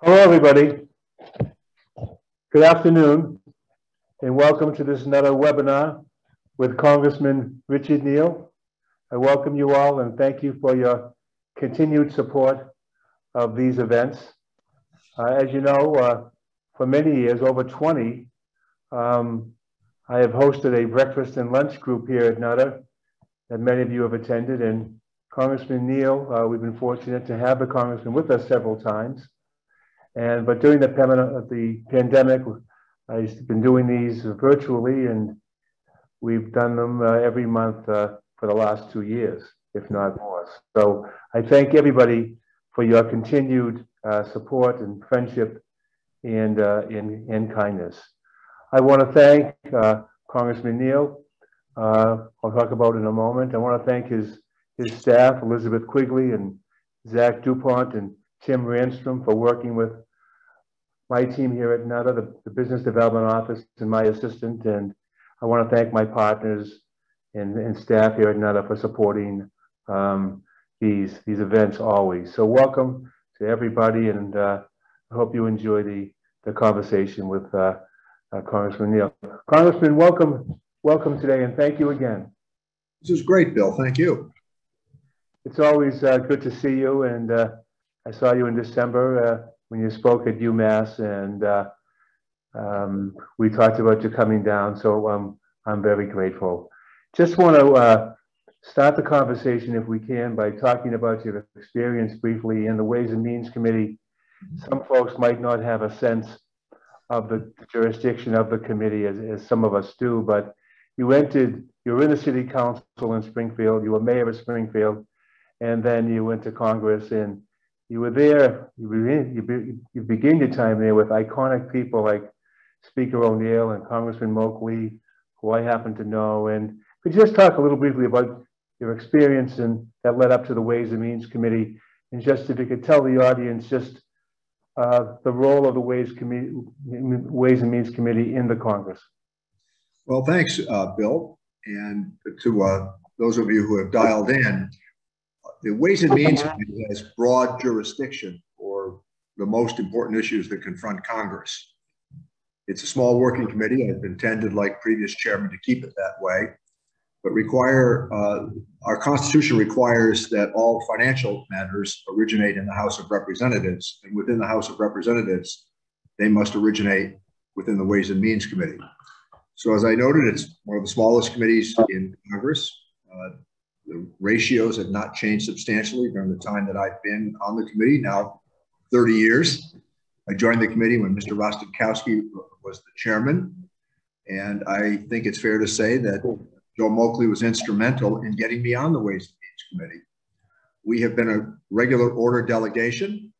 Hello, everybody. Good afternoon, and welcome to this another webinar with Congressman Richard Neal. I welcome you all and thank you for your continued support of these events. As you know, for many years, over 20, I have hosted a breakfast and lunch group here at Nutter that many of you have attended. And Congressman Neal, we've been fortunate to have the Congressman with us several times. But during the pandemic, I've been doing these virtually, and we've done them every month for the last 2 years, if not more. So I thank everybody for your continued support and friendship and kindness. I want to thank Congressman Neal. I'll talk about it in a moment. I want to thank his staff, Elizabeth Quigley and Zach DuPont and Tim Randstrom, for working with my team here at Nutter, the Business Development Office, and my assistant. And I want to thank my partners and staff here at Nutter for supporting these events always. So welcome to everybody, and I hope you enjoy the conversation with Congressman Neal. Congressman, welcome today, and thank you again. This is great, Bill. Thank you. It's always good to see you, and I saw you in December when you spoke at UMass, and we talked about you coming down, so I'm very grateful. Just want to start the conversation, if we can, by talking about your experience briefly in the Ways and Means Committee. Some folks might not have a sense of the jurisdiction of the committee as some of us do, but you were in the city council in Springfield, you were mayor of Springfield, and then you went to Congress, and you were there, you began your time there with iconic people like Speaker O'Neill and Congressman Moakley, who I happen to know. And could you just talk a little briefly about your experience and that led up to the Ways and Means Committee, and just if you could tell the audience just the role of the Ways and Means Committee in the Congress. Well, thanks, Bill. And to those of you who have dialed in, the Ways and Means Committee has broad jurisdiction for the most important issues that confront Congress. It's a small working committee. I've intended, like previous chairman, to keep it that way, but our Constitution requires that all financial matters originate in the House of Representatives, and within the House of Representatives, they must originate within the Ways and Means Committee. So as I noted, it's one of the smallest committees in Congress. The ratios have not changed substantially during the time that I've been on the committee, now 30 years. I joined the committee when Mr. Rostenkowski was the chairman, and I think it's fair to say that Joe Moakley was instrumental in getting me on the Ways and Means Committee. We have been a regular order delegation,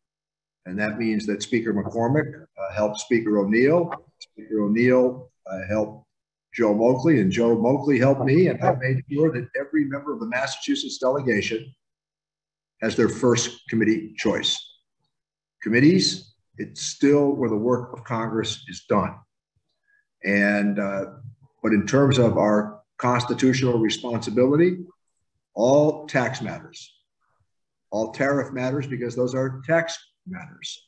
and that means that Speaker McCormick helped Speaker O'Neill. Speaker O'Neill helped Joe Moakley, and Joe Moakley helped me, and I made sure that every member of the Massachusetts delegation has their first committee choice. Committees, it's still where the work of Congress is done. And but in terms of our constitutional responsibility, all tax matters, all tariff matters, because those are tax matters.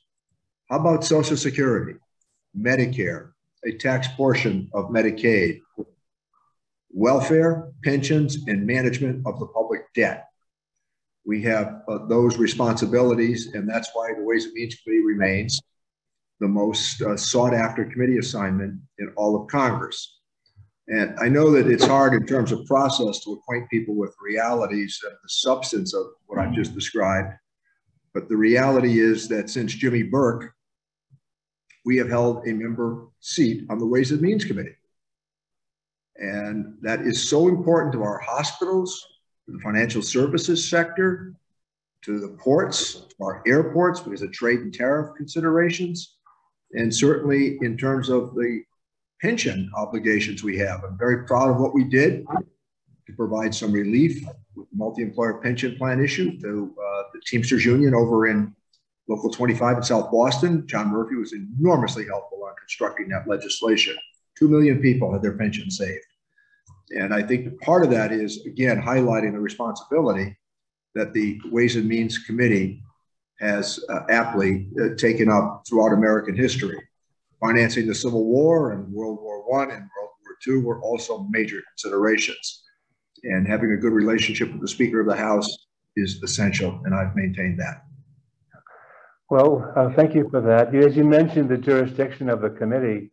How about Social Security, Medicare, a tax portion of Medicaid, welfare, pensions, and management of the public debt? We have those responsibilities, and that's why the Ways and Means Committee remains the most sought after committee assignment in all of Congress. And I know that it's hard in terms of process to acquaint people with realities of the substance of what I've just described, but the reality is that since Jimmy Burke, we have held a member seat on the Ways and Means Committee. And that is so important to our hospitals, to the financial services sector, to the ports, to our airports, because of trade and tariff considerations, and certainly in terms of the pension obligations we have. I'm very proud of what we did to provide some relief with the multi-employer pension plan issue to the Teamsters Union over in Local 25 in South Boston. John Murphy was enormously helpful on constructing that legislation. 2 million people had their pension saved. And I think part of that is, again, highlighting the responsibility that the Ways and Means Committee has aptly taken up throughout American history. Financing the Civil War and World War I and World War II were also major considerations. And having a good relationship with the Speaker of the House is essential, and I've maintained that. Well, thank you for that. As you mentioned, the jurisdiction of the committee,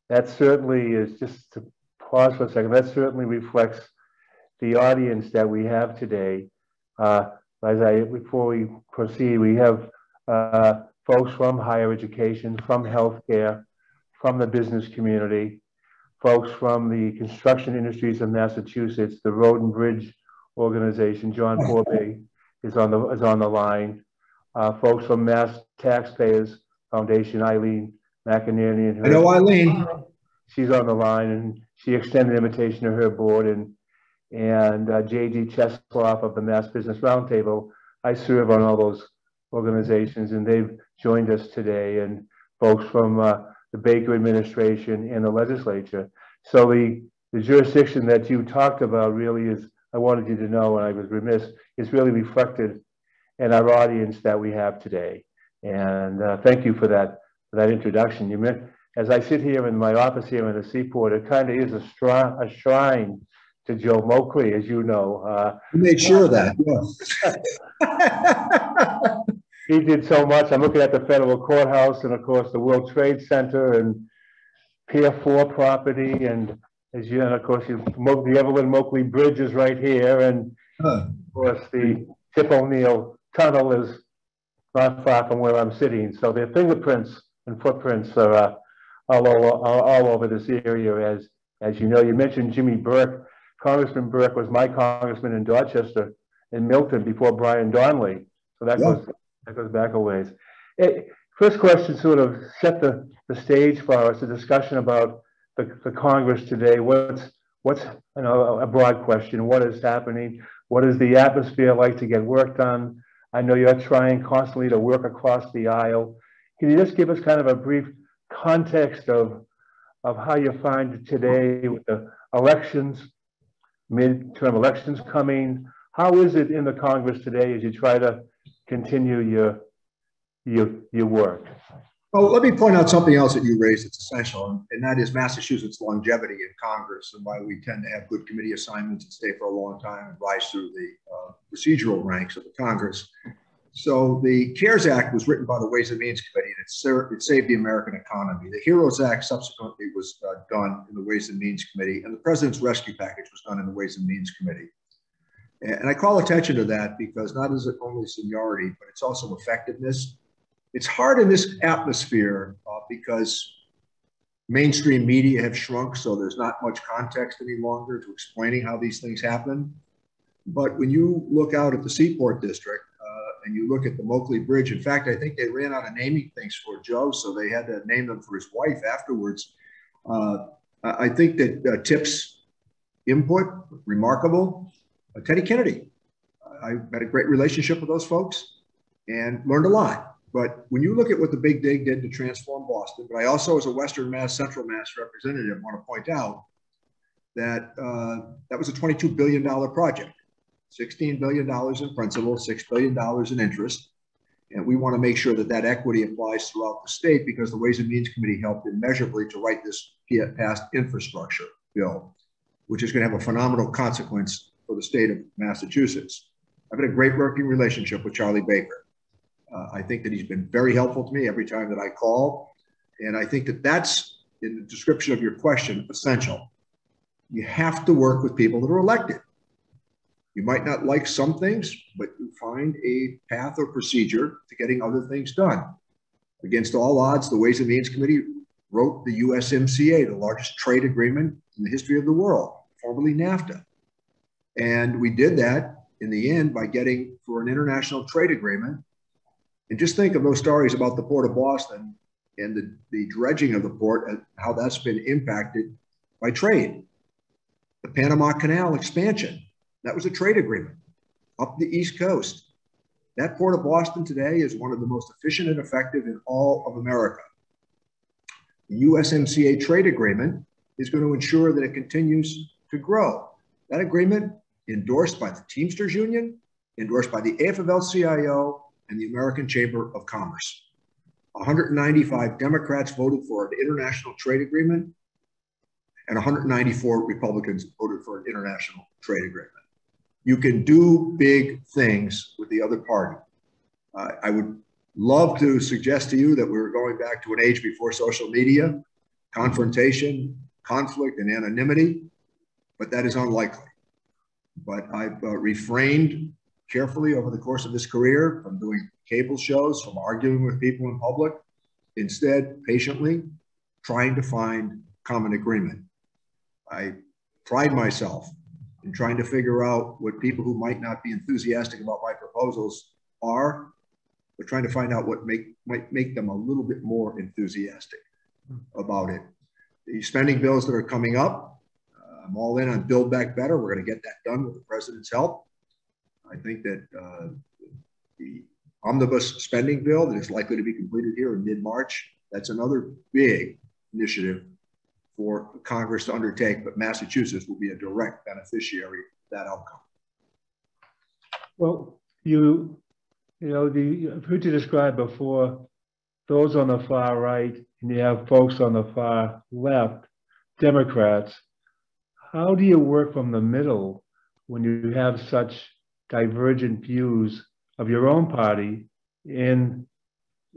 that certainly is, just to pause for a second, that certainly reflects the audience that we have today. Before we proceed, we have folks from higher education, from healthcare, from the business community, folks from the construction industries of Massachusetts, the Road and Bridge Organization. John Forby is on the line. Folks from Mass Taxpayers Foundation, Eileen McInerney, and I know Eileen. She's on the line, and she extended an invitation to her board, and J.G. Chesloff of the Mass Business Roundtable. I serve on all those organizations, and they've joined us today, and folks from the Baker administration and the legislature. So the jurisdiction that you talked about really is, I wanted you to know, and I was remiss, is really reflected in our audience that we have today. And thank you for that introduction. You meant, as I sit here in my office here in the Seaport, it kind of is a shrine to Joe Moakley, as you know. You made sure of that. Yeah. He did so much. I'm looking at the federal courthouse and, of course, the World Trade Center and Pier 4 property. And as you know, of course, the Evelyn Moakley Bridge is right here. And, of course, the Tip O'Neill Tunnel is not far from where I'm sitting. So their fingerprints and footprints are all over this area. As you know, you mentioned Jimmy Burke. Congressman Burke was my congressman in Dorchester and Milton before Brian Donnelly. So that goes back a ways. First question sort of set the stage for us, a discussion about the Congress today. What's a broad question. What is happening? What is the atmosphere like to get work done? I know you're trying constantly to work across the aisle. Can you just give us kind of a brief context of how you find today with the elections, midterm elections coming? How is it in the Congress today as you try to continue your work? Well, let me point out something else that you raised that's essential, and that is Massachusetts' longevity in Congress and why we tend to have good committee assignments and stay for a long time and rise through the procedural ranks of the Congress. So the CARES Act was written by the Ways and Means Committee, and it saved the American economy. The HEROES Act subsequently was done in the Ways and Means Committee, and the President's Rescue Package was done in the Ways and Means Committee. And I call attention to that because not is it only seniority, but it's also effectiveness. It's hard in this atmosphere because mainstream media have shrunk, so there's not much context any longer to explaining how these things happen. But when you look out at the Seaport District and you look at the Moakley Bridge, in fact, I think they ran out of naming things for Joe, so they had to name them for his wife afterwards. I think that Tip's input, remarkable. Teddy Kennedy, I had a great relationship with those folks and learned a lot. But when you look at what the Big Dig did to transform Boston, but I also, as a Western Mass, Central Mass representative, want to point out that that was a $22 billion project, $16 billion in principal, $6 billion in interest. And we want to make sure that that equity applies throughout the state because the Ways and Means Committee helped immeasurably to write this past infrastructure bill, which is going to have a phenomenal consequence for the state of Massachusetts. I've had a great working relationship with Charlie Baker. I think that he's been very helpful to me every time that I call. And I think that that's, in the description of your question, essential. You have to work with people that are elected. You might not like some things, but you find a path or procedure to getting other things done. Against all odds, the Ways and Means Committee wrote the USMCA, the largest trade agreement in the history of the world, formerly NAFTA. And we did that in the end by getting for an international trade agreement. And just think of those stories about the Port of Boston and the dredging of the port and how that's been impacted by trade. The Panama Canal expansion, that was a trade agreement up the East Coast. That Port of Boston today is one of the most efficient and effective in all of America. The USMCA trade agreement is going to ensure that it continues to grow. That agreement, endorsed by the Teamsters Union, endorsed by the AFL-CIO, and the American Chamber of Commerce. 195 Democrats voted for an international trade agreement, and 194 Republicans voted for an international trade agreement. You can do big things with the other party. I would love to suggest to you that we were going back to an age before social media, confrontation, conflict, and anonymity, but that is unlikely. But I've refrained carefully over the course of this career from doing cable shows, from arguing with people in public, instead patiently trying to find common agreement. I pride myself in trying to figure out what people who might not be enthusiastic about my proposals are, but trying to find out what might make them a little bit more enthusiastic about it. The spending bills that are coming up, I'm all in on Build Back Better. We're going to get that done with the president's help. I think that the omnibus spending bill that is likely to be completed here in mid-March, that's another big initiative for Congress to undertake, but Massachusetts will be a direct beneficiary of that outcome. Well, I've heard you describe before those on the far right and you have folks on the far left, Democrats. How do you work from the middle when you have such divergent views of your own party and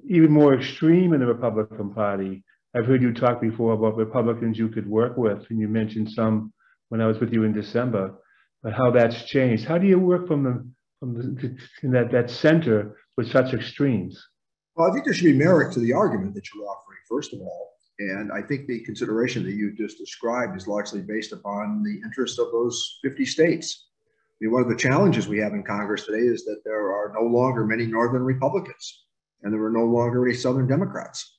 even more extreme in the Republican Party? I've heard you talk before about Republicans you could work with, and you mentioned some when I was with you in December, but how that's changed. How do you work from that center with such extremes? Well, I think there should be merit to the argument that you're offering, first of all. And I think the consideration that you just described is largely based upon the interests of those 50 states. I mean, one of the challenges we have in Congress today is that there are no longer many Northern Republicans, and there are no longer any Southern Democrats.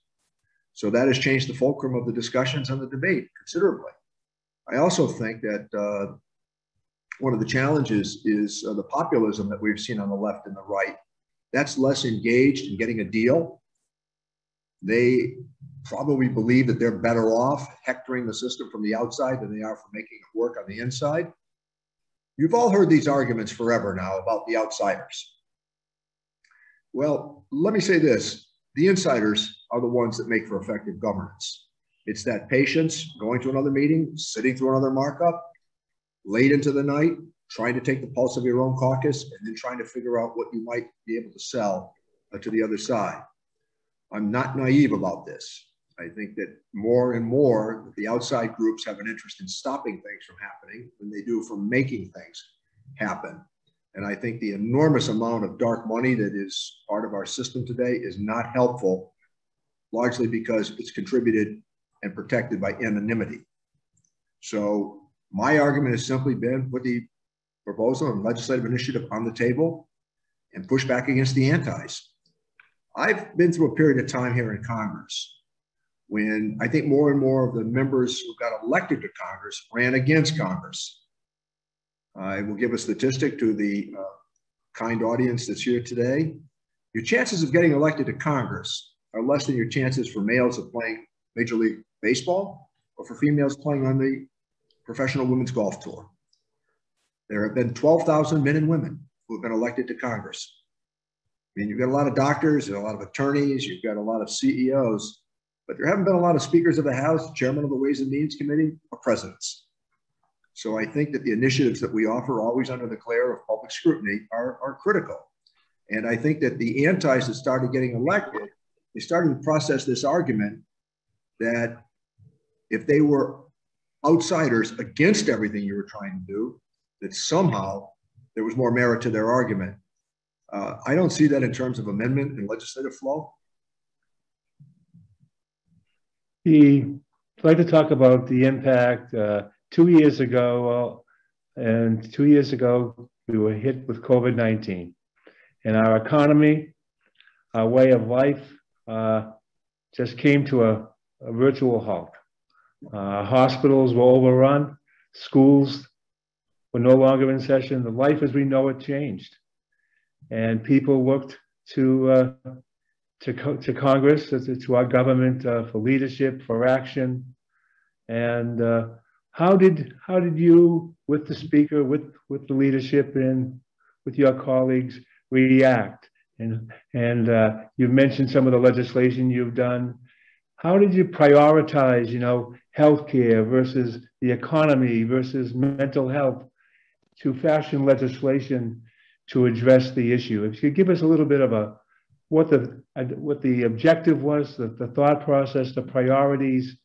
So that has changed the fulcrum of the discussions and the debate considerably. I also think that one of the challenges is the populism that we've seen on the left and the right. That's less engaged in getting a deal. They probably believe that they're better off hectoring the system from the outside than they are for making it work on the inside. You've all heard these arguments forever now about the outsiders. Well, let me say this. The insiders are the ones that make for effective governance. It's that patience, going to another meeting, sitting through another markup, late into the night, trying to take the pulse of your own caucus, and then trying to figure out what you might be able to sell to the other side. I'm not naive about this. I think that more and more the outside groups have an interest in stopping things from happening than they do from making things happen. And I think the enormous amount of dark money that is part of our system today is not helpful, largely because it's contributed and protected by anonymity. So my argument has simply been put the proposal and legislative initiative on the table and push back against the antis. I've been through a period of time here in Congress when I think more and more of the members who got elected to Congress ran against Congress. I will give a statistic to the kind audience that's here today. Your chances of getting elected to Congress are less than your chances for males of playing Major League Baseball or for females playing on the Professional Women's Golf Tour. There have been 12,000 men and women who have been elected to Congress. I mean, you've got a lot of doctors, and a lot of attorneys, you've got a lot of CEOs, but there haven't been a lot of speakers of the House, chairman of the Ways and Means Committee, or presidents. So I think that the initiatives that we offer, always under the glare of public scrutiny, are critical. And I think that the antis that started getting elected, they started to process this argument that if they were outsiders against everything you were trying to do, that somehow there was more merit to their argument. I don't see that in terms of amendment and legislative flow. I'd like to talk about the impact 2 years ago, and 2 years ago, we were hit with COVID-19, and our economy, our way of life just came to a virtual halt. Hospitals were overrun, schools were no longer in session. The life as we know it changed, and people looked to Congress, to our government for leadership, for action. And how did you, with the speaker, with the leadership, and with your colleagues, react And you've mentioned some of the legislation you've done. How did you prioritize, healthcare versus the economy versus mental health to fashion legislation to address the issue? If you could give us a little bit of what the objective was, the thought process, the priorities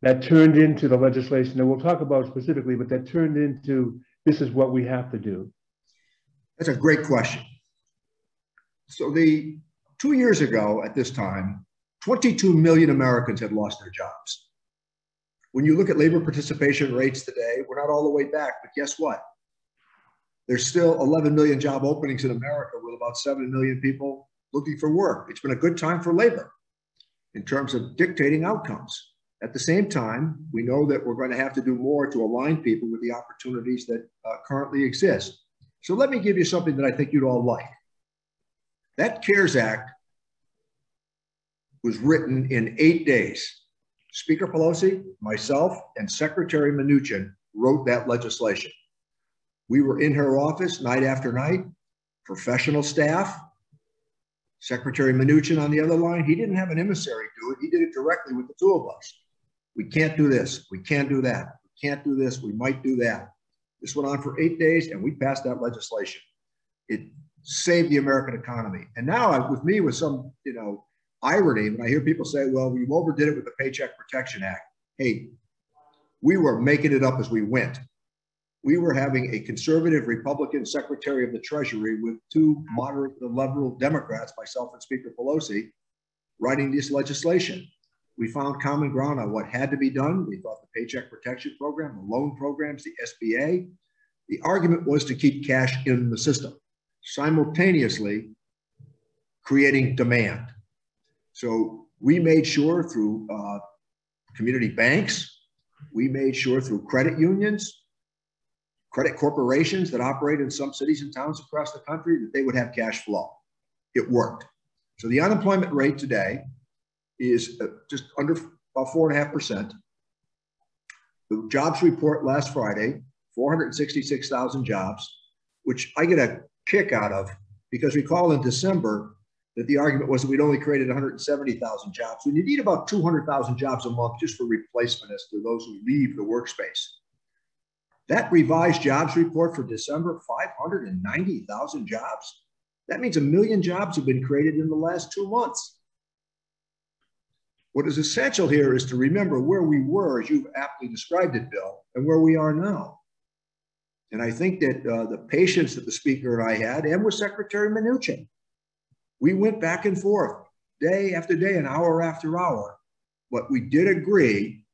that turned into the legislation that we'll talk about specifically, but that turned into this is what we have to do. That's a great question. So 2 years ago at this time, 22 million Americans had lost their jobs. When you look at labor participation rates today, we're not all the way back, but guess what? There's still 11 million job openings in America with about 7 million people looking for work. It's been a good time for labor in terms of dictating outcomes. At the same time, we know that we're going to have to do more to align people with the opportunities that currently exist. So let me give you something that I think you'd all like. That CARES Act was written in 8 days. Speaker Pelosi, myself, and Secretary Mnuchin wrote that legislation. We were in her office night after night, professional staff. Secretary Mnuchin on the other line, he didn't have an emissary do it. He did it directly with the two of us. We can't do this. We can't do that. We can't do this. We might do that. This went on for 8 days, and we passed that legislation. It saved the American economy. And now with me, with some, irony, when I hear people say, well, we overdid it with the Paycheck Protection Act. Hey, we were making it up as we went. We were having a conservative Republican Secretary of the Treasury with two moderate and liberal Democrats, myself and Speaker Pelosi, writing this legislation. We found common ground on what had to be done. We thought the Paycheck Protection Program, the loan programs, the SBA. The argument was to keep cash in the system, simultaneously creating demand. So we made sure through community banks, we made sure through credit unions, credit corporations that operate in some cities and towns across the country, that they would have cash flow. It worked. So the unemployment rate today is just under about 4.5%. The jobs report last Friday, 466,000 jobs, which I get a kick out of, because recall in December that the argument was that we'd only created 170,000 jobs. So you need about 200,000 jobs a month just for replacement as to those who leave the workspace. That revised jobs report for December, 590,000 jobs. That means 1 million jobs have been created in the last 2 months. What is essential here is to remember where we were, as you've aptly described it, Bill, and where we are now. And I think that the patience that the speaker and I had, and with Secretary Mnuchin, we went back and forth day after day and hour after hour, but we did agree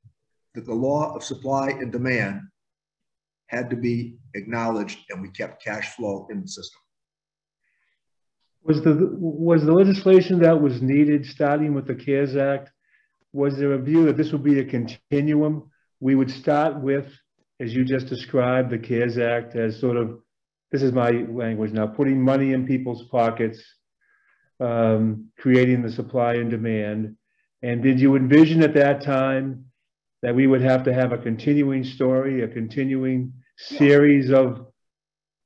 that the law of supply and demand had to be acknowledged, and we kept cash flow in the system. Was the legislation that was needed, starting with the CARES Act, was there a view that this would be a continuum? We would start with, as you just described, the CARES Act as sort of, this is my language now, putting money in people's pockets, creating the supply and demand. And did you envision at that time that we would have to have a continuing story, a continuing series of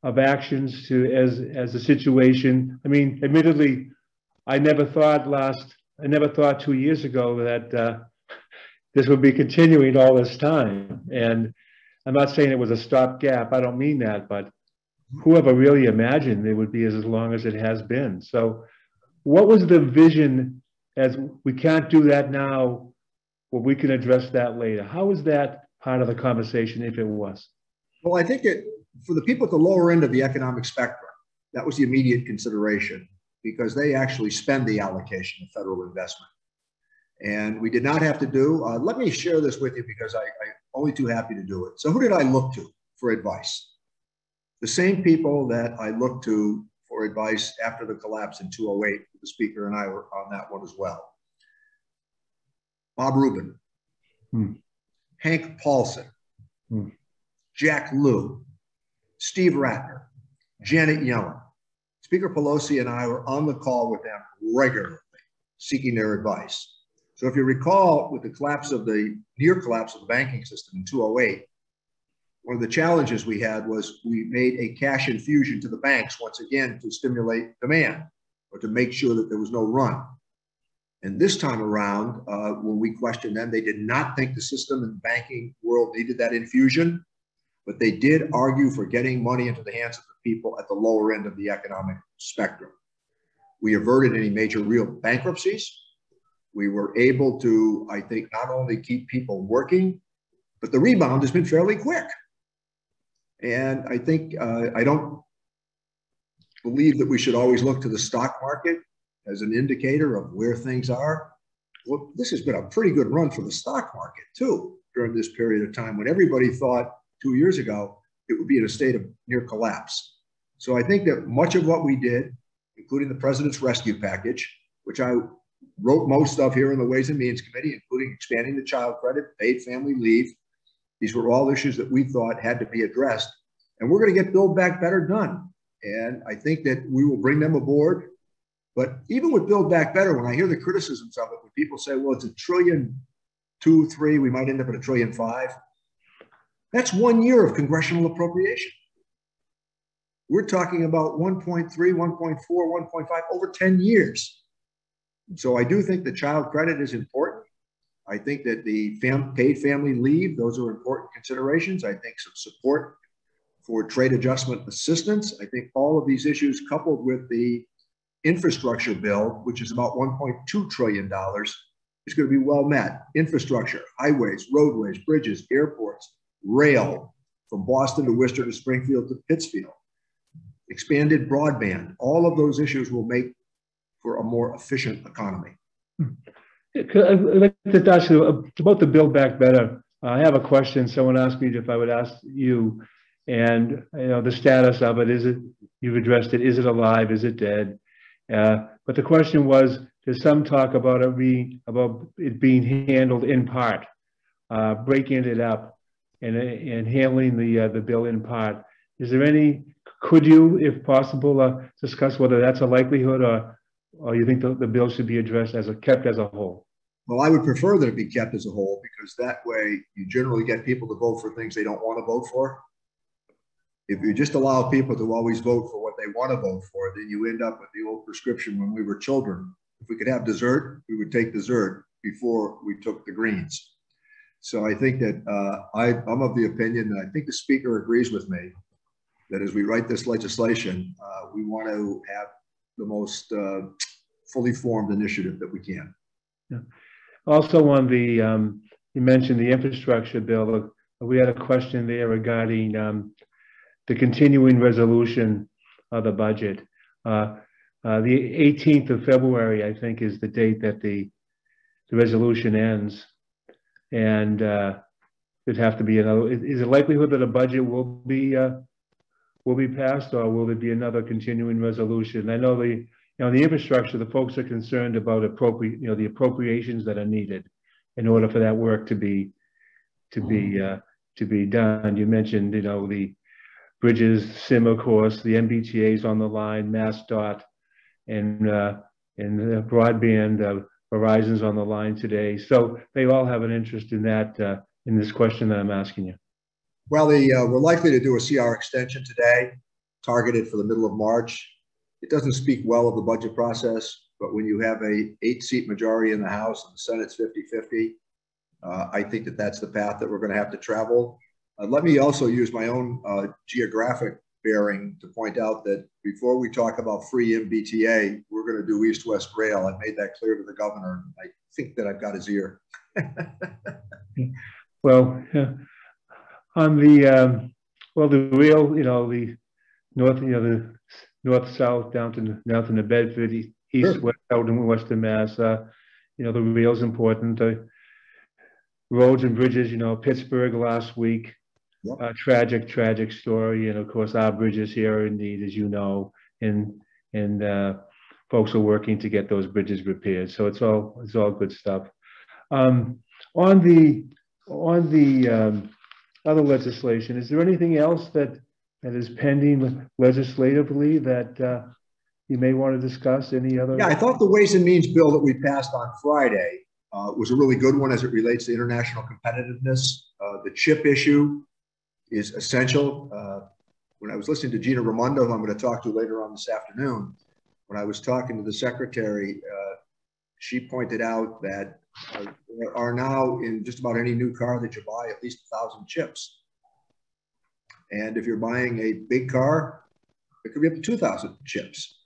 actions to as the situation? I mean, admittedly, I never thought 2 years ago that this would be continuing all this time. And I'm not saying it was a stopgap. I don't mean that, but whoever really imagined it would be as long as it has been. So what was the vision as we can't do that now, but we can address that later? How was that part of the conversation, if it was? Well, I think that for the people at the lower end of the economic spectrum, that was the immediate consideration, because they actually spend the allocation of federal investment. And we did not have to do, let me share this with you because I'm only too happy to do it. So who did I look to for advice? The same people that I looked to for advice after the collapse in 2008. The speaker and I were on that one as well. Bob Rubin, Hank Paulson, Jack Lew, Steve Ratner, Janet Yellen. Speaker Pelosi and I were on the call with them regularly, seeking their advice. So if you recall, with the near collapse of the banking system in 2008, one of the challenges we had was we made a cash infusion to the banks once again to stimulate demand. or to make sure that there was no run. And this time around, when we questioned them, they did not think the system and banking world needed that infusion, but they did argue for getting money into the hands of the people at the lower end of the economic spectrum. We averted any major real bankruptcies. We were able to, I think, not only keep people working, but the rebound has been fairly quick. And I think I don't believe that we should always look to the stock market as an indicator of where things are. Well, this has been a pretty good run for the stock market too during this period of time when everybody thought 2 years ago it would be in a state of near collapse. So I think that much of what we did, including the president's rescue package, which I wrote most of here in the Ways and Means Committee, including expanding the child credit, paid family leave. These were all issues that we thought had to be addressed. And we're going to get Build Back Better done. And I think that we will bring them aboard. But even with Build Back Better, when I hear the criticisms of it, when people say, well, it's $1.2 trillion, $3 trillion, we might end up at $1.5 trillion. That's 1 year of congressional appropriation. We're talking about 1.3, 1.4, 1.5 over 10 years. So I do think the child credit is important. I think that the paid family leave, those are important considerations. I think some support for trade adjustment assistance. I think all of these issues coupled with the infrastructure bill, which is about $1.2 trillion, is going to be well met. Infrastructure, highways, roadways, bridges, airports, rail from Boston to Worcester to Springfield to Pittsfield, expanded broadband. All of those issues will make for a more efficient economy. I'd like to ask you about the Build Back Better. I have a question. Someone asked me if I would ask you, and the status of it. Is it, you've addressed it, is it alive, is it dead? But the question was, there's some talk about it being handled in part, breaking it up and handling the bill in part. Is there any, could you, if possible, discuss whether that's a likelihood, or you think the bill should be addressed kept as a whole? Well, I would prefer that it be kept as a whole, because that way you generally get people to vote for things they don't want to vote for. If you just allow people to always vote for what they want to vote for, then you end up with the old prescription when we were children. If we could have dessert, we would take dessert before we took the greens. So I think that I'm of the opinion, and I think the speaker agrees with me, that as we write this legislation, we want to have the most fully formed initiative that we can. Yeah. Also on the, you mentioned the infrastructure bill. We had a question there regarding the continuing resolution of the budget. The 18th of February, I think, is the date that the resolution ends. And there'd have to be another, is it likelihood that a budget will be passed, or will there be another continuing resolution? I know the infrastructure, the folks are concerned about the appropriations that are needed in order for that work to be done. You mentioned, the bridges, SIM, of course, the MBTA's on the line, MassDOT, and the broadband, Verizon's on the line today. So they all have an interest in that, in this question that I'm asking you. Well, we're likely to do a CR extension today, targeted for the middle of March. It doesn't speak well of the budget process, but when you have a 8-seat majority in the House and the Senate's 50-50, I think that that's the path that we're going to have to travel. Let me also use my own geographic bearing to point out that before we talk about free MBTA, we're going to do East-West Rail. I made that clear to the governor. I think that I've got his ear. Well, on the the rail, the north, the north-south down to the Bedford, east-west, out in Western Mass, the rail's important. Roads and bridges, Pittsburgh last week. Yep. Tragic story, and of course our bridges here are in need, as you know, and folks are working to get those bridges repaired. So it's all good stuff. On the other legislation, is there anything else that is pending legislatively that you may want to discuss? Any other? Yeah, I thought the Ways and Means bill that we passed on Friday was a really good one as it relates to international competitiveness. The chip issue is essential. When I was listening to Gina Raimondo, who I'm going to talk to later on this afternoon, when I was talking to the secretary, she pointed out that there are now in just about any new car that you buy at least 1,000 chips. And if you're buying a big car, it could be up to 2,000 chips.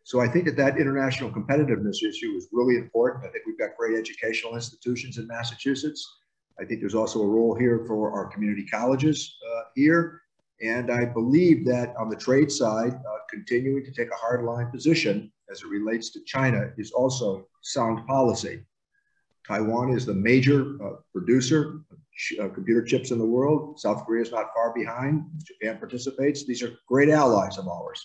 So I think that that international competitiveness issue is really important. I think we've got great educational institutions in Massachusetts. I think there's also a role here for our community colleges here. And I believe that on the trade side, continuing to take a hardline position as it relates to China is also sound policy. Taiwan is the major producer of computer chips in the world. South Korea is not far behind. Japan participates. These are great allies of ours.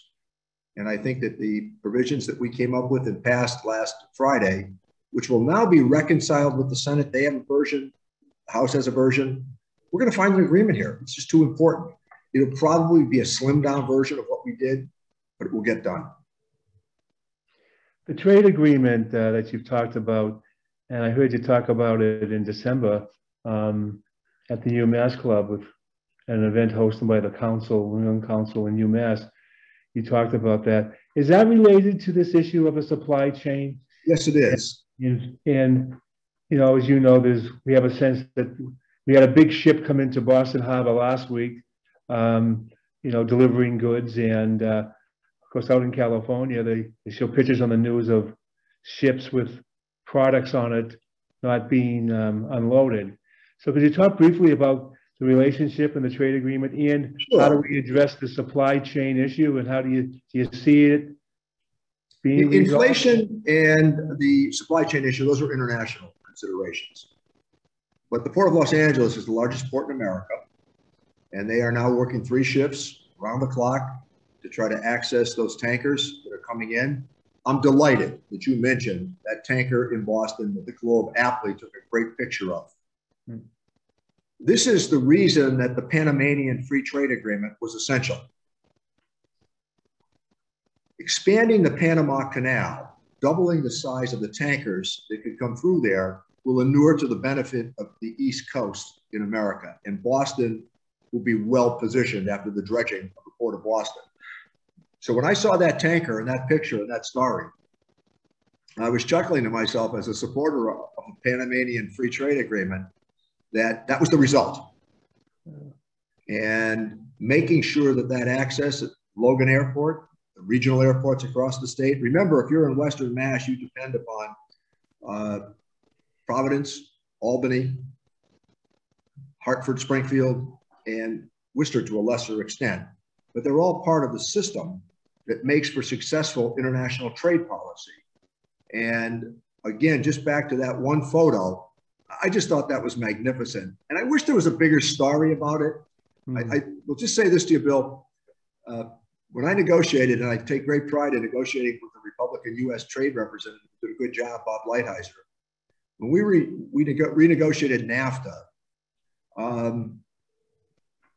And I think that the provisions that we came up with and passed last Friday, which will now be reconciled with the Senate, they have a version, the House has a version. We're going to find an agreement here. It's just too important. It'll probably be a slimmed down version of what we did, but it will get done. The trade agreement that you've talked about, and I heard you talk about it in December at the UMass Club with an event hosted by the council, Young Council in UMass. You talked about that. Is that related to this issue of a supply chain? Yes, it is. And you know, as you know, we have a sense that we had a big ship come into Boston Harbor last week, you know, delivering goods. And of course, out in California, they show pictures on the news of ships with products on it not being unloaded. So could you talk briefly about the relationship and the trade agreement, and Sure. How do we address the supply chain issue, and how do you see it being inflation and the supply chain issue? Those are international considerations. But the Port of Los Angeles is the largest port in America, and they are now working 3 shifts around the clock to try to access those tankers that are coming in. I'm delighted that you mentioned that tanker in Boston that the Globe aptly took a great picture of. This is the reason that the Panamanian Free Trade Agreement was essential. Expanding the Panama Canal, doubling the size of the tankers that could come through there, will inure to the benefit of the East Coast in America. And Boston will be well positioned after the dredging of the Port of Boston. So when I saw that tanker and that picture and that story, I was chuckling to myself as a supporter of the Panamanian Free Trade Agreement that was the result. And making sure that that access at Logan Airport, the regional airports across the state. Remember, if you're in Western Mass, you depend upon Providence, Albany, Hartford, Springfield, and Worcester to a lesser extent. But they're all part of the system that makes for successful international trade policy. And again, just back to that one photo, I just thought that was magnificent. And I wish there was a bigger story about it. I will just say this to you, Bill. When I negotiated, and I take great pride in negotiating with the Republican U.S. Trade Representative, who did a good job, Bob Lighthizer. When we renegotiated NAFTA,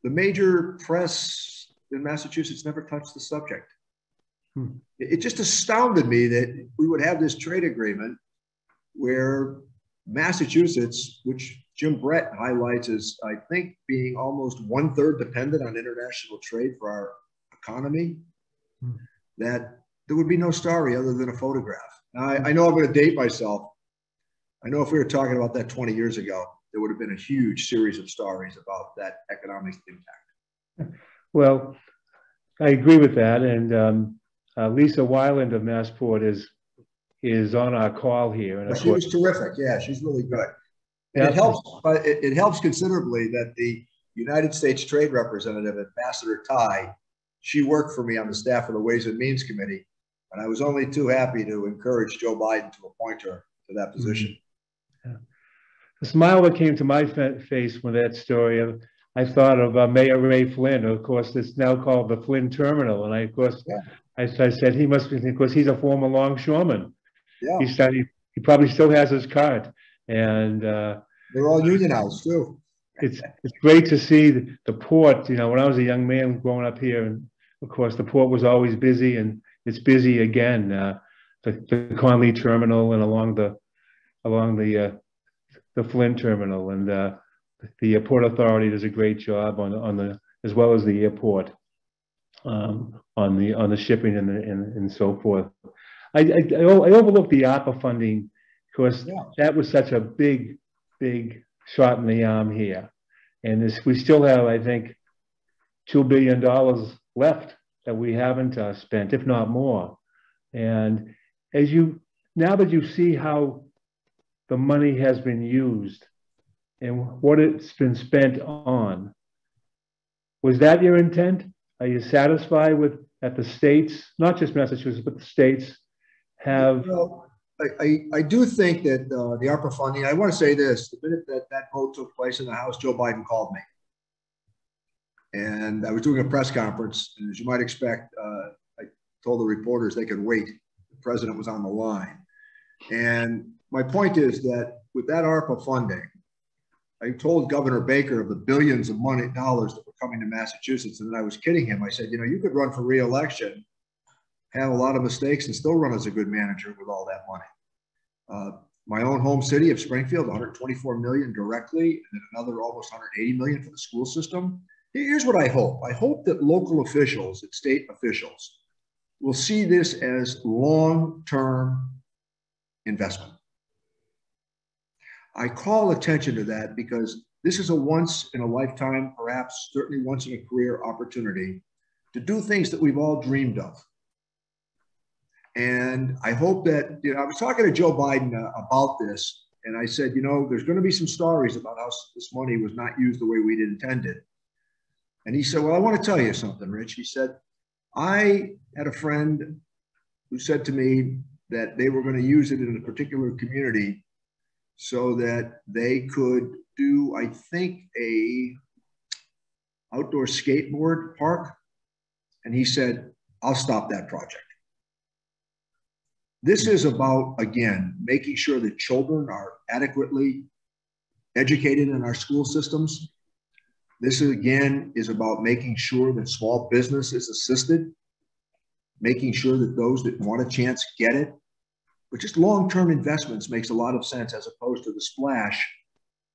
the major press in Massachusetts never touched the subject. It just astounded me that we would have this trade agreement where Massachusetts, which Jim Brett highlights as, I think, being almost 1/3 dependent on international trade for our economy, that there would be no story other than a photograph. Now, I know I'm going to date myself. I know if we were talking about that 20 years ago, there would have been a huge series of stories about that economic impact. Well, I agree with that. And Lisa Weiland of Massport is on our call here. And she was terrific. Yeah, she's really good. And it helps considerably that the United States Trade Representative, Ambassador Tai, she worked for me on the staff of the Ways and Means Committee, and I was only too happy to encourage Joe Biden to appoint her to that position. Yeah. The smile that came to my face with that story, I thought of Mayor Ray Flynn. Of course, it's now called the Flynn Terminal, and I said he must be, because he's a former longshoreman. Yeah. He probably still has his card, and they're all unionized too. It's great to see the port. You know, when I was a young man growing up here, and of course the port was always busy, and it's busy again. The Conley Terminal and along the Flynn Terminal, and the Port Authority does a great job on the as well as the airport on the shipping and so forth. I overlooked the ARPA funding because Yeah. that was such a big shot in the arm here. And we still have, I think, $2 billion left that we haven't spent, if not more. And now that you see how the money has been used and what it's been spent on, was that your intent? Are you satisfied with that the states, not just Massachusetts, but the states have? Well, I do think that the ARPA funding, I want to say this, the minute that vote took place in the House, Joe Biden called me. And I was doing a press conference, and as you might expect, I told the reporters they could wait. The president was on the line. And my point is that with that ARPA funding, I told Governor Baker of the billions of dollars that were coming to Massachusetts, and then I was kidding him. I said, you know, you could run for re-election, have a lot of mistakes, and still run as a good manager with all that money. My own home city of Springfield, 124 million directly, and then another almost 180 million for the school system. Here's what I hope. I hope that local officials and state officials will see this as long-term investment. I call attention to that because this is a once in a lifetime, perhaps certainly once in a career opportunity to do things that we've all dreamed of. And I hope that, you know, I was talking to Joe Biden about this, and I said, you know, there's going to be some stories about how this money was not used the way we'd intended. And he said, well, I want to tell you something, Rich. He said, I had a friend who said to me that they were going to use it in a particular community so that they could do, I think, a outdoor skateboard park. And he said, I'll stop that project. This is about, again, making sure that children are adequately educated in our school systems. This, again, is about making sure that small business is assisted, making sure that those that want a chance get it. But just long-term investments makes a lot of sense as opposed to the splash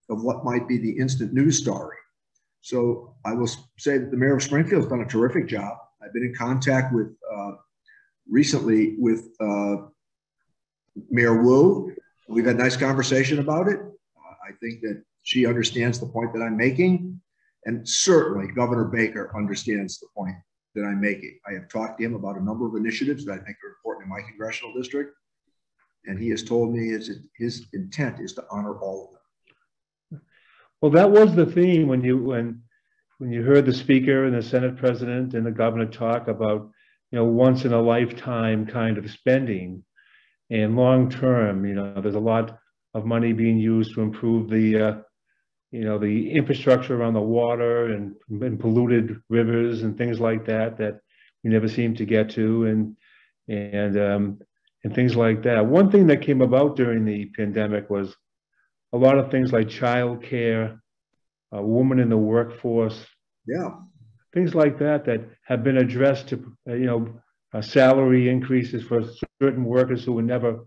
of what might be the instant news story. So I will say that the mayor of Springfield has done a terrific job. I've been in contact with recently with Mayor Wu. We've had a nice conversation about it. I think that she understands the point that I'm making. And certainly Governor Baker understands the point that I'm making. I have talked to him about a number of initiatives that I think are important in my congressional district. And he has told me his intent is to honor all of them. Well, that was the theme when you heard the speaker and the Senate president and the governor talk about, you know, once in a lifetime kind of spending and long term. You know, there's a lot of money being used to improve the you know, the infrastructure around the water and polluted rivers and things like that we never seem to get to, and things like that. One thing that came about during the pandemic was a lot of things like child care, women in the workforce, things like that have been addressed to, you know, salary increases for certain workers who were never,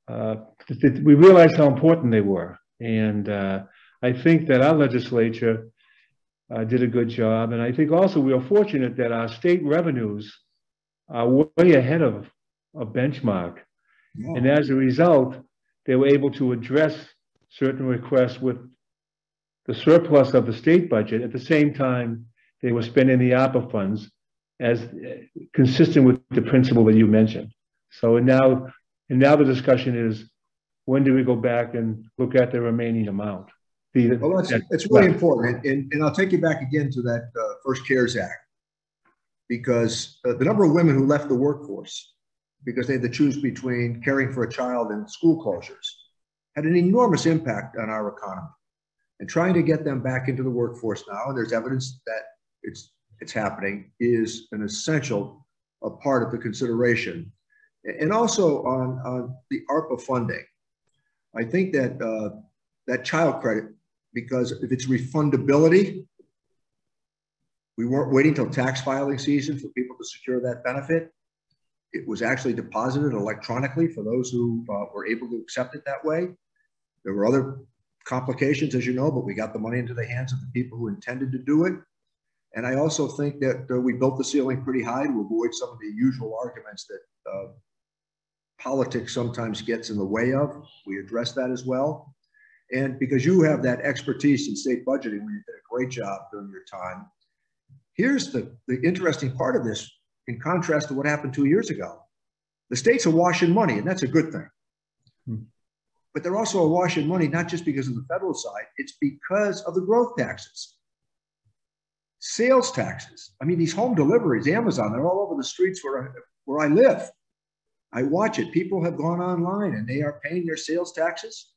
we realized how important they were. And I think that our legislature did a good job. And I think also we are fortunate that our state revenues are way ahead of a benchmark. Yeah. And as a result, they were able to address certain requests with the surplus of the state budget. At the same time, they were spending the ARPA funds as consistent with the principle that you mentioned. So now the discussion is, when do we go back and look at the remaining amount? Well, it's really important. And I'll take you back again to that first CARES Act, because the number of women who left the workforce because they had to choose between caring for a child and school closures had an enormous impact on our economy. And trying to get them back into the workforce now, and there's evidence that it's happening, is an essential part of the consideration. And also on the ARPA funding, I think that that child credit, because if it's refundability, we weren't waiting till tax filing season for people to secure that benefit. It was actually deposited electronically for those who were able to accept it that way. There were other complications, as you know, but we got the money into the hands of the people who intended to do it. And I also think that we built the ceiling pretty high to avoid some of the usual arguments that politics sometimes gets in the way of. We address that as well. And because you have that expertise in state budgeting, where you did a great job during your time, here's the interesting part of this in contrast to what happened 2 years ago. The states are washing money, and that's a good thing. But they're also awash in money, not just because of the federal side, it's because of the growth taxes. Sales taxes. I mean, these home deliveries, Amazon, they're all over the streets where I live. I watch it. People have gone online and they are paying their sales taxes.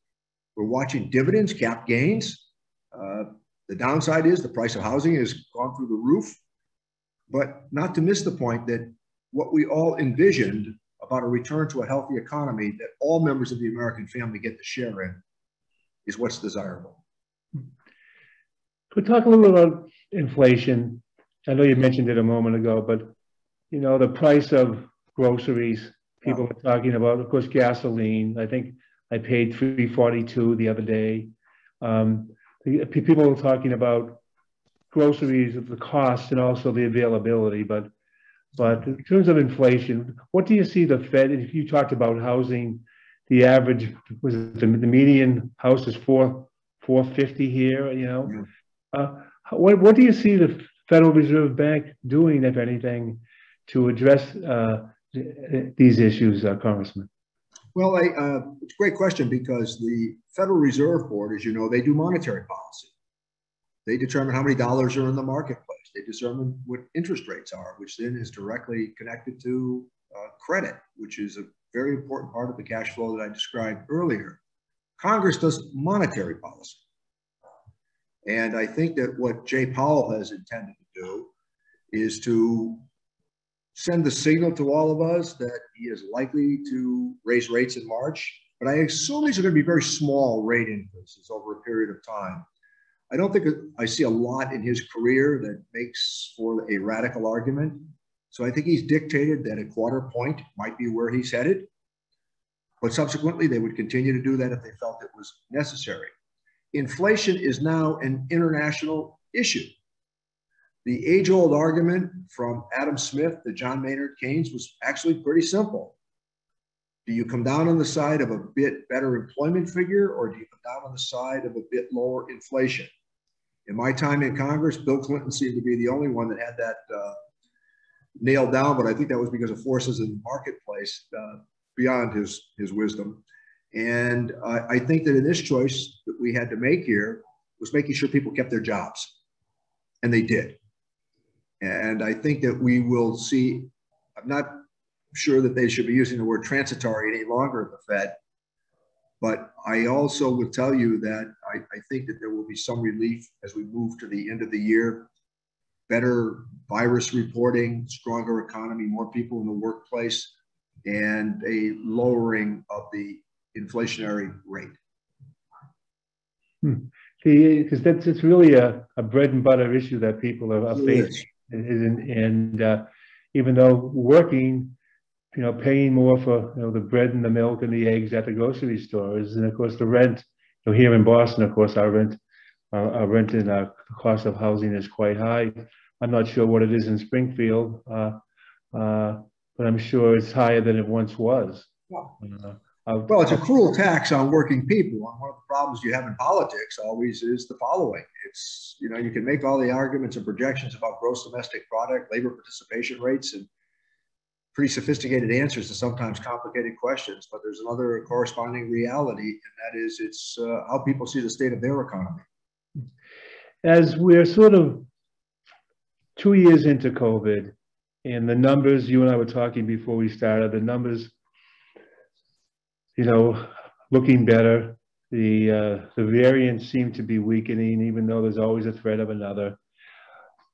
We're watching dividends, cap gains. The downside is the price of housing has gone through the roof. But not to miss the point that what we all envisioned about a return to a healthy economy that all members of the American family get to share in is what's desirable. Could we talk a little about inflation? I know you mentioned it a moment ago, but you know, the price of groceries, people are talking about, of course, gasoline. I think I paid $3.42 the other day. People are talking about groceries, the cost and also the availability, but in terms of inflation, what do you see the Fed, if you talked about housing, the average, was it the median house is $450 here, you know? What do you see the Federal Reserve Bank doing, if anything, to address these issues, Congressman? Well, it's a great question because the Federal Reserve Board, as you know, they do monetary policy. They determine how many dollars are in the marketplace. They determine what interest rates are, which then is directly connected to credit, which is a very important part of the cash flow that I described earlier. Congress does monetary policy. And I think that what Jay Powell has intended to do is to send the signal to all of us that he is likely to raise rates in March. But I assume these are going to be very small rate increases over a period of time. I don't think I see a lot in his career that makes for a radical argument. So I think he's dictated that a quarter point might be where he's headed. But subsequently, they would continue to do that if they felt it was necessary. Inflation is now an international issue. The age-old argument from Adam Smith to John Maynard Keynes was actually pretty simple. Do you come down on the side of a bit better employment figure, or do you come down on the side of a bit lower inflation? In my time in Congress, Bill Clinton seemed to be the only one that had that nailed down, but I think that was because of forces in the marketplace beyond his wisdom. And I think that in this choice that we had to make here was making sure people kept their jobs, and they did. And I think that we will see, I'm not sure that they should be using the word transitory any longer at the Fed, but I also would tell you that I think that there will be some relief as we move to the end of the year, better virus reporting, stronger economy, more people in the workplace, and a lowering of the inflationary rate. Because it's really a bread and butter issue that people are facing. And even though working, you know, paying more for, you know, the bread and the milk and the eggs at the grocery stores, and of course the rent. You know, here in Boston, of course, our rent and the cost of housing is quite high. I'm not sure what it is in Springfield, but I'm sure it's higher than it once was. Well, it's a cruel tax on working people. And one of the problems you have in politics always is the following. It's, you know, you can make all the arguments and projections about gross domestic product, labor participation rates, and pretty sophisticated answers to sometimes complicated questions. But there's another corresponding reality, and that is it's how people see the state of their economy. As we're sort of 2 years into COVID, and the numbers, you and I were talking before we started, the numbers, you know, looking better. The variants seem to be weakening, even though there's always a threat of another.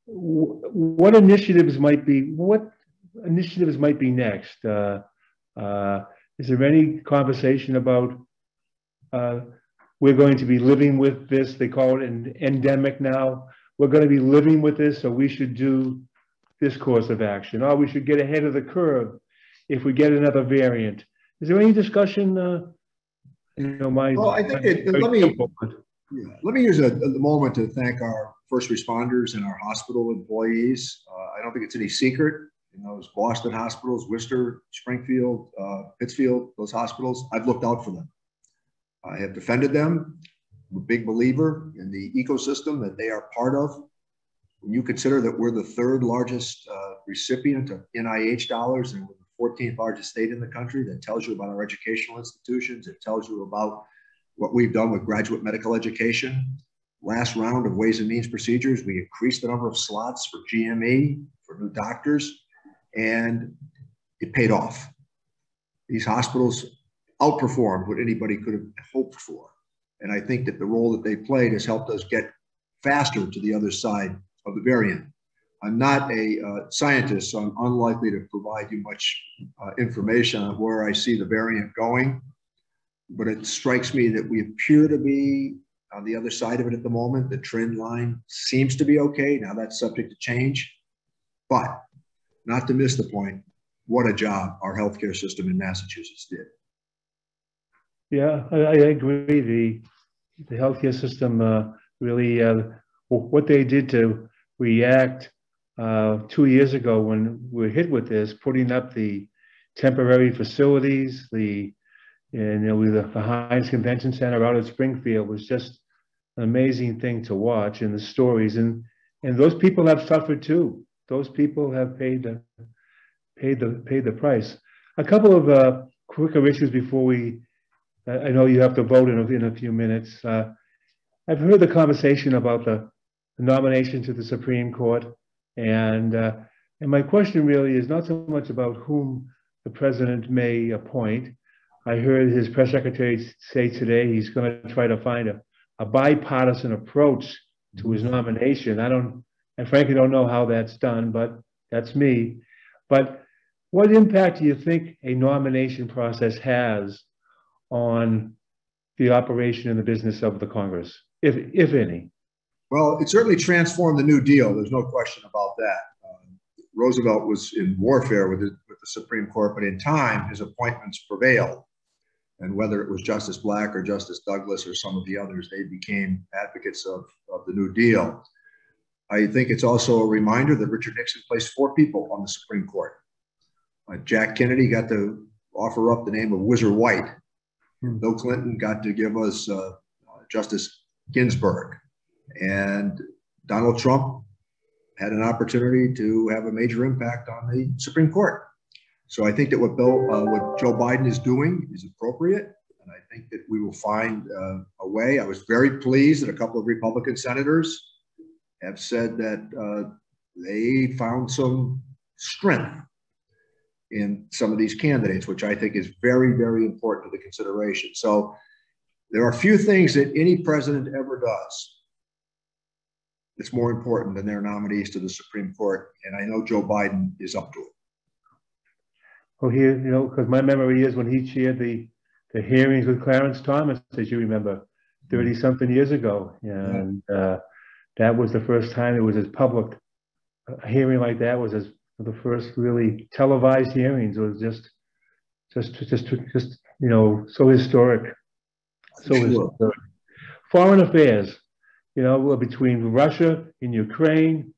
What initiatives might be next? Is there any conversation about we're going to be living with this? They call it an endemic now. We're going to be living with this, so we should do this course of action, or we should get ahead of the curve if we get another variant. Is there any discussion? Well, I think let me use the moment to thank our first responders and our hospital employees. I don't think it's any secret in those Boston hospitals, Worcester, Springfield, Pittsfield, those hospitals, I've looked out for them. I have defended them. I'm a big believer in the ecosystem that they are part of. When you consider that we're the third largest recipient of NIH dollars and we're the 14th largest state in the country, that tells you about our educational institutions. It tells you about what we've done with graduate medical education. Last round of Ways and Means procedures, we increased the number of slots for GME, for new doctors, and it paid off. These hospitals outperformed what anybody could have hoped for. And I think that the role that they played has helped us get faster to the other side of the variant. I'm not a scientist, so I'm unlikely to provide you much information on where I see the variant going, but it strikes me that we appear to be on the other side of it at the moment. The trend line seems to be okay. Now that's subject to change, but not to miss the point, what a job our healthcare system in Massachusetts did. Yeah, I agree. The healthcare system really, what they did to react 2 years ago when we were hit with this, putting up the temporary facilities, the Heinz Convention Center out at Springfield was just an amazing thing to watch, and the stories, and those people have suffered too. Those people have paid the price. A couple of quicker issues before I know you have to vote in a few minutes. I've heard the conversation about the nomination to the Supreme Court, and my question really is not so much about whom the president may appoint. I heard his press secretary say today he's going to try to find a bipartisan approach to his nomination. I frankly don't know how that's done, but that's me. But what impact do you think a nomination process has on the operation and the business of the Congress, if any? Well, it certainly transformed the New Deal. There's no question about that. Roosevelt was in warfare with the Supreme Court, but in time, his appointments prevailed. And whether it was Justice Black or Justice Douglas or some of the others, they became advocates of the New Deal. I think it's also a reminder that Richard Nixon placed 4 people on the Supreme Court. Jack Kennedy got to offer up the name of Whizzer White. Bill Clinton got to give us Justice Ginsburg. And Donald Trump had an opportunity to have a major impact on the Supreme Court. So I think that what Joe Biden is doing is appropriate. And I think that we will find a way. I was very pleased that a couple of Republican senators have said that they found some strength in some of these candidates, which I think is very, very important to the consideration. So there are few things that any president ever does that's more important than their nominees to the Supreme Court. And I know Joe Biden is up to it. Well, here, because my memory is when he chaired the hearings with Clarence Thomas, as you remember, 30-something years ago. And that was the first time it was as public. A hearing like that was the first really televised hearings. It was just so historic. Historic. Foreign affairs, between Russia and Ukraine,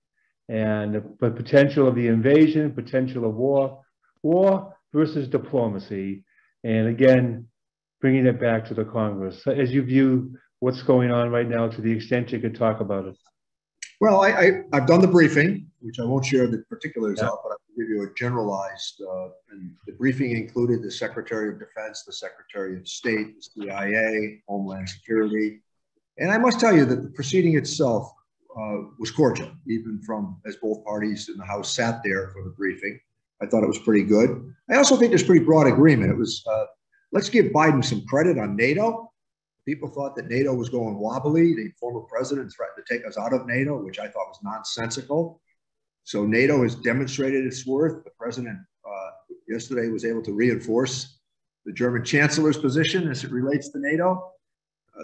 and the potential of the invasion, potential of war versus diplomacy, and again, bringing it back to the Congress. As you view what's going on right now, to the extent you could talk about it. Well, I've done the briefing, which I won't share the particulars of, but I'll give you a generalized, and the briefing included the Secretary of Defense, the Secretary of State, the CIA, Homeland Security. And I must tell you that the proceeding itself was cordial, even as both parties in the House sat there for the briefing. I thought it was pretty good. I also think there's pretty broad agreement. It was, let's give Biden some credit on NATO. People thought that NATO was going wobbly. The former president threatened to take us out of NATO, which I thought was nonsensical. So NATO has demonstrated its worth. The president yesterday was able to reinforce the German chancellor's position as it relates to NATO.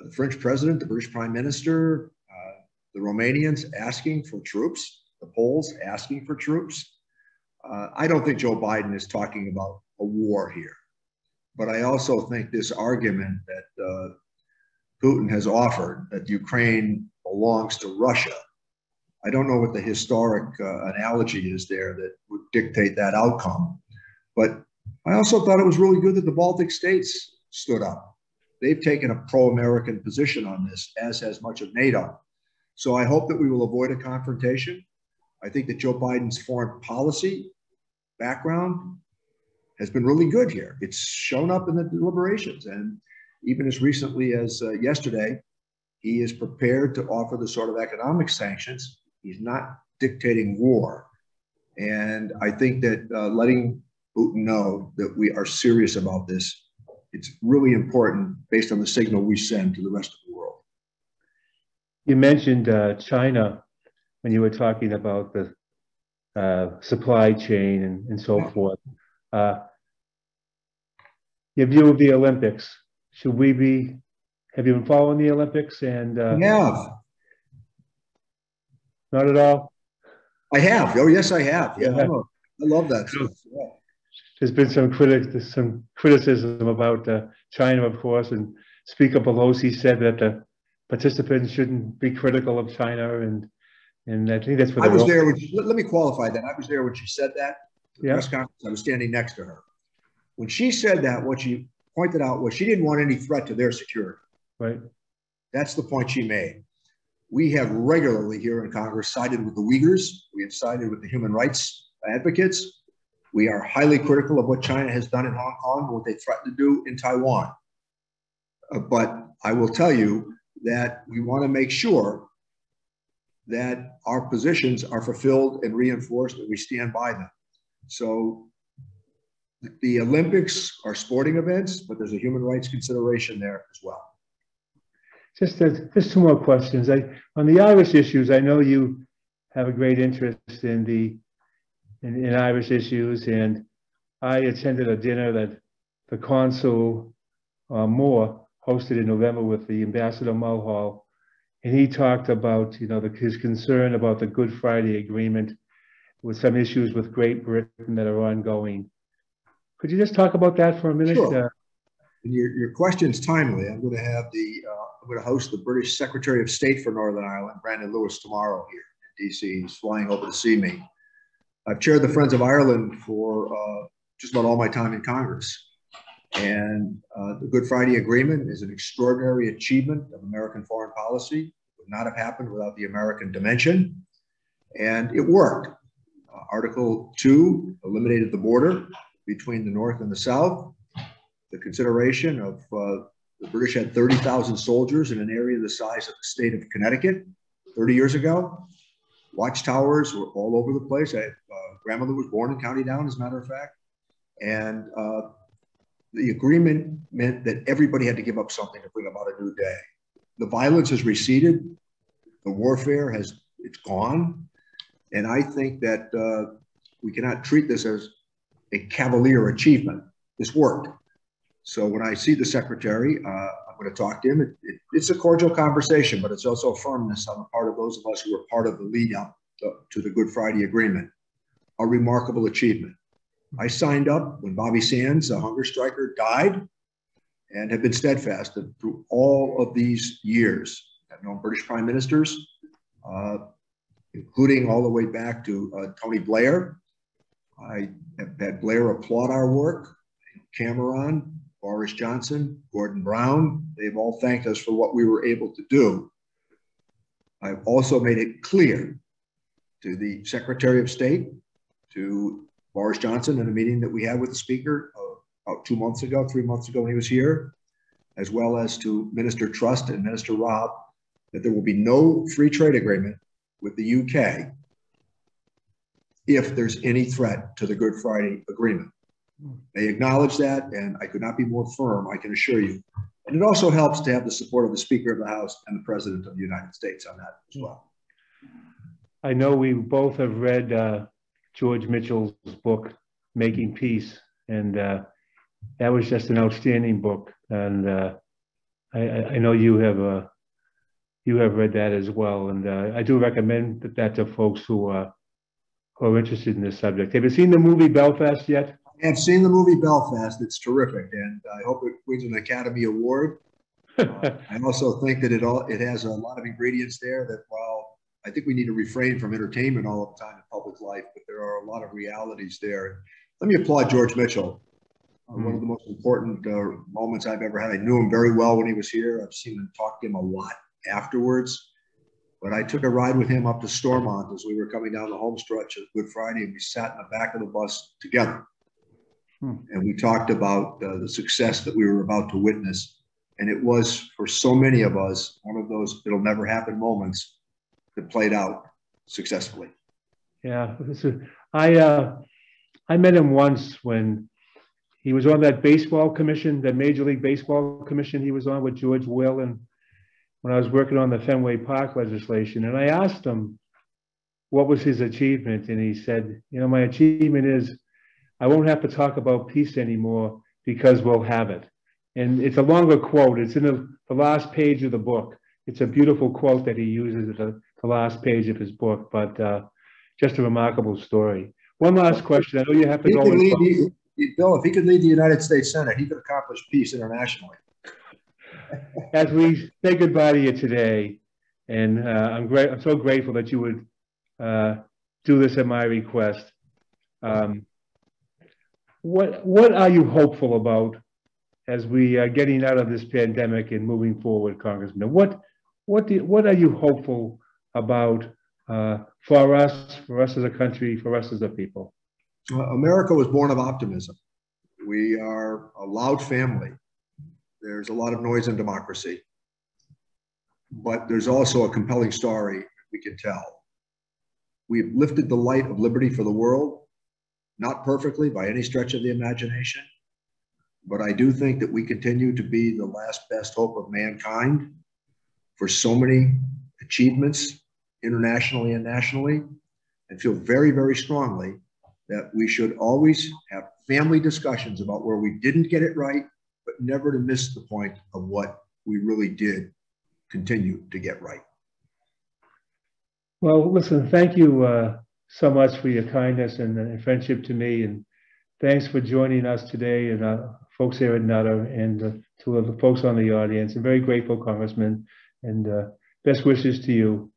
The French president, the British prime minister, the Romanians asking for troops, the Poles asking for troops. I don't think Joe Biden is talking about a war here. But I also think this argument that Putin has offered, that Ukraine belongs to Russia, I don't know what the historic analogy is there that would dictate that outcome. But I also thought it was really good that the Baltic states stood up. They've taken a pro-American position on this, as has much of NATO. So I hope that we will avoid a confrontation. I think that Joe Biden's foreign policy background has been really good here. It's shown up in the deliberations. And even as recently as yesterday, he is prepared to offer the sort of economic sanctions. He's not dictating war. And I think that letting Putin know that we are serious about this, it's really important based on the signal we send to the rest of the world. You mentioned China when you were talking about the supply chain and so forth. Your view of the Olympics, have you been following the Olympics? And have. Not at all? I have. Oh, yes, I have. Yeah, I love that stuff. Yeah. There's been some criticism about China, of course, and Speaker Pelosi said that the participants shouldn't be critical of China, and I think that's what I was there. Let me qualify that. I was there when she said that. The press conference. I was standing next to her. When she said that, what she pointed out was she didn't want any threat to their security. Right. That's the point she made. We have regularly here in Congress sided with the Uyghurs. We have sided with the human rights advocates. We are highly critical of what China has done in Hong Kong and what they threaten to do in Taiwan. But I will tell you that we want to make sure that our positions are fulfilled and reinforced, and we stand by them. So the Olympics are sporting events, but there's a human rights consideration there as well. Just two more questions. On the Irish issues, I know you have a great interest in Irish issues, and I attended a dinner that the Consul Moore hosted in November with the Ambassador Mulhall, and he talked about his concern about the Good Friday Agreement with some issues with Great Britain that are ongoing. Could you just talk about that for a minute? Sure. Your question's timely. I'm going to host the British Secretary of State for Northern Ireland, Brandon Lewis, tomorrow here in DC. He's flying over to see me. I've chaired the Friends of Ireland for just about all my time in Congress. And the Good Friday Agreement is an extraordinary achievement of American foreign policy. It would not have happened without the American dimension. And it worked. Article 2 eliminated the border between the North and the South. The consideration of the British had 30,000 soldiers in an area the size of the state of Connecticut 30 years ago. Watchtowers were all over the place. Grandmother was born in County Down, as a matter of fact. And the agreement meant that everybody had to give up something to bring about a new day. The violence has receded. The warfare it's gone. And I think that we cannot treat this as a cavalier achievement. This worked. So when I see the secretary, I'm going to talk to him. It's a cordial conversation, but it's also a firmness on the part of those of us who were part of the lead up to the Good Friday Agreement. A remarkable achievement. I signed up when Bobby Sands, a hunger striker, died, and have been steadfast through all of these years. I've known British prime ministers, including all the way back to Tony Blair. I have had Blair applaud our work. Cameron, Boris Johnson, Gordon Brown, they've all thanked us for what we were able to do. I've also made it clear to the Secretary of State, to Boris Johnson in a meeting that we had with the Speaker about 3 months ago when he was here, as well as to Minister Trust and Minister Robb, that there will be no free trade agreement with the UK if there's any threat to the Good Friday Agreement. They acknowledge that, and I could not be more firm, I can assure you. And it also helps to have the support of the Speaker of the House and the President of the United States on that as well. I know we both have read George Mitchell's book, Making Peace, and that was just an outstanding book. And I know you have read that as well, and I do recommend that to folks who are interested in this subject. Have you seen the movie Belfast yet? I have seen the movie Belfast. It's terrific, and I hope it wins an Academy Award. I also think that it has a lot of ingredients there that, while I think we need to refrain from entertainment all the time in public life, but there are a lot of realities there. Let me applaud George Mitchell. One of the most important moments I've ever had. I knew him very well when he was here. I've seen him, talk to him a lot afterwards. But I took a ride with him up to Stormont as we were coming down the home stretch of Good Friday, and we sat in the back of the bus together. And we talked about the success that we were about to witness. And it was, for so many of us, one of those it'll never happen moments that played out successfully. Yeah, I met him once when he was on that baseball commission, that Major League Baseball commission he was on with George Will, and when I was working on the Fenway Park legislation. And I asked him what was his achievement, and he said, you know, my achievement is I won't have to talk about peace anymore because we'll have it. And it's a longer quote. It's in the last page of the book. It's a beautiful quote that he uses at the last page of his book, but just a remarkable story. One last question. I know you have to go. Bill, if he could lead the United States Senate, he could accomplish peace internationally. As we say goodbye to you today, and I'm so grateful that you would do this at my request. What are you hopeful about as we are getting out of this pandemic and moving forward, Congressman? What are you hopeful about for us as a country, for us as a people? America was born of optimism. We are a loud family. There's a lot of noise in democracy, but there's also a compelling story we can tell. We've lifted the light of liberty for the world, not perfectly by any stretch of the imagination, but I do think that we continue to be the last best hope of mankind for so many achievements internationally and nationally, and feel very, very strongly that we should always have family discussions about where we didn't get it right, but never to miss the point of what we really did continue to get right. Well, listen, thank you so much for your kindness and friendship to me, and thanks for joining us today, and folks here at Nutter, and to the folks on the audience. I'm very grateful, Congressman, and best wishes to you.